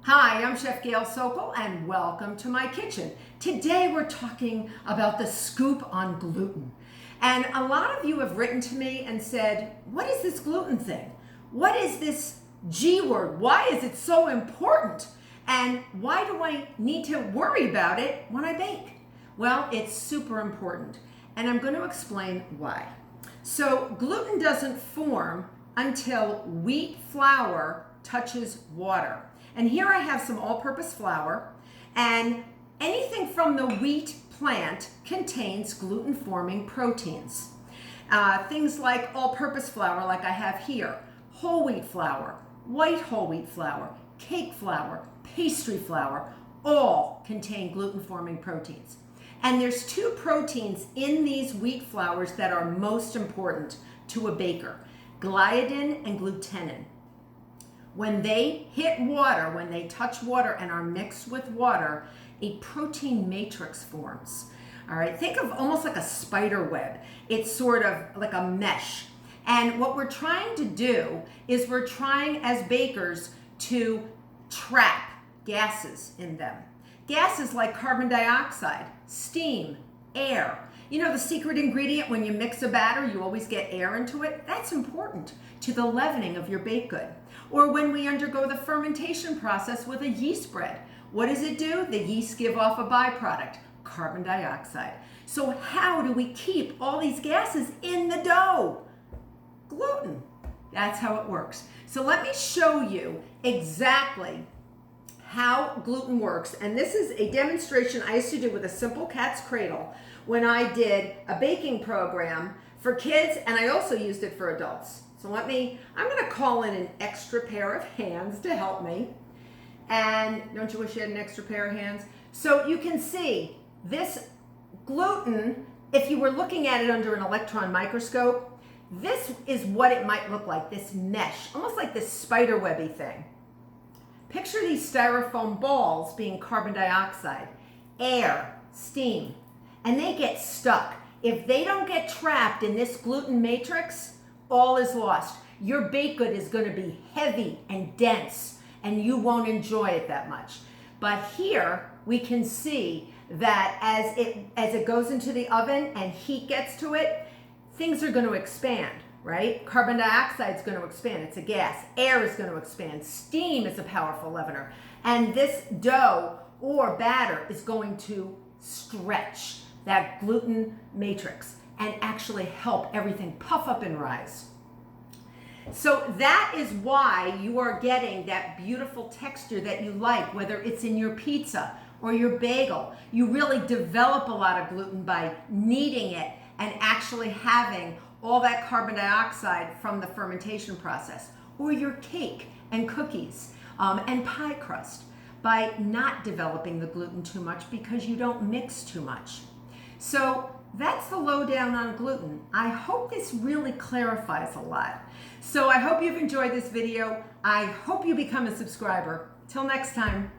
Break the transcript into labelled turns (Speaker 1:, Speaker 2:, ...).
Speaker 1: Hi, I'm Chef Gail Sokol and welcome to my kitchen. Today we're talking about the Scoop on Gluten. And a lot of you have written to me and said, what is this gluten thing? What is this G word? Why is it so important? And why do I need to worry about it when I bake? Well, it's super important, and I'm going to explain why. So gluten doesn't form until wheat flour touches water. And here I have some all-purpose flour, and anything from the wheat plant contains gluten-forming proteins. Things like all-purpose flour, like I have here, whole wheat flour, white whole wheat flour, cake flour, pastry flour, all contain gluten-forming proteins. And there's two proteins in these wheat flours that are most important to a baker, gliadin and glutenin. When they hit water, when they touch water and are mixed with water, a protein matrix forms. All right, think of almost like a spider web. It's sort of like a mesh. And what we're trying to do is we're trying as bakers to trap gases in them. Gases like carbon dioxide, steam, air. You know the secret ingredient when you mix a batter, you always get air into it? That's important to the leavening of your baked good. Or when we undergo the fermentation process with a yeast bread, what does it do? The yeast give off a byproduct, carbon dioxide. So how do we keep all these gases in the dough? Gluten. That's how it works. So let me show you exactly how gluten works. And this is a demonstration I used to do with a simple cat's cradle when I did a baking program for kids, and I also used it for adults. So I'm gonna call in an extra pair of hands to help me. And don't you wish you had an extra pair of hands? So you can see this gluten, if you were looking at it under an electron microscope, this is what it might look like, this mesh, almost like this spider webby thing. Picture these styrofoam balls being carbon dioxide, air, steam, and they get stuck. If they don't get trapped in this gluten matrix, all is lost. Your baked good is going to be heavy and dense, and you won't enjoy it that much. But here we can see that as it goes into the oven and heat gets to it, things are going to expand, right? Carbon dioxide is going to expand. It's a gas. Air is going to expand. Steam is a powerful leavener. And this dough or batter is going to stretch that gluten matrix and actually help everything puff up and rise. So that is why you are getting that beautiful texture that you like, whether it's in your pizza or your bagel. You really develop a lot of gluten by kneading it and actually having all that carbon dioxide from the fermentation process, or your cake and cookies and pie crust by not developing the gluten too much because you don't mix too much. So that's the lowdown on gluten. I hope this really clarifies a lot. So I hope you've enjoyed this video. I hope you become a subscriber. Till next time.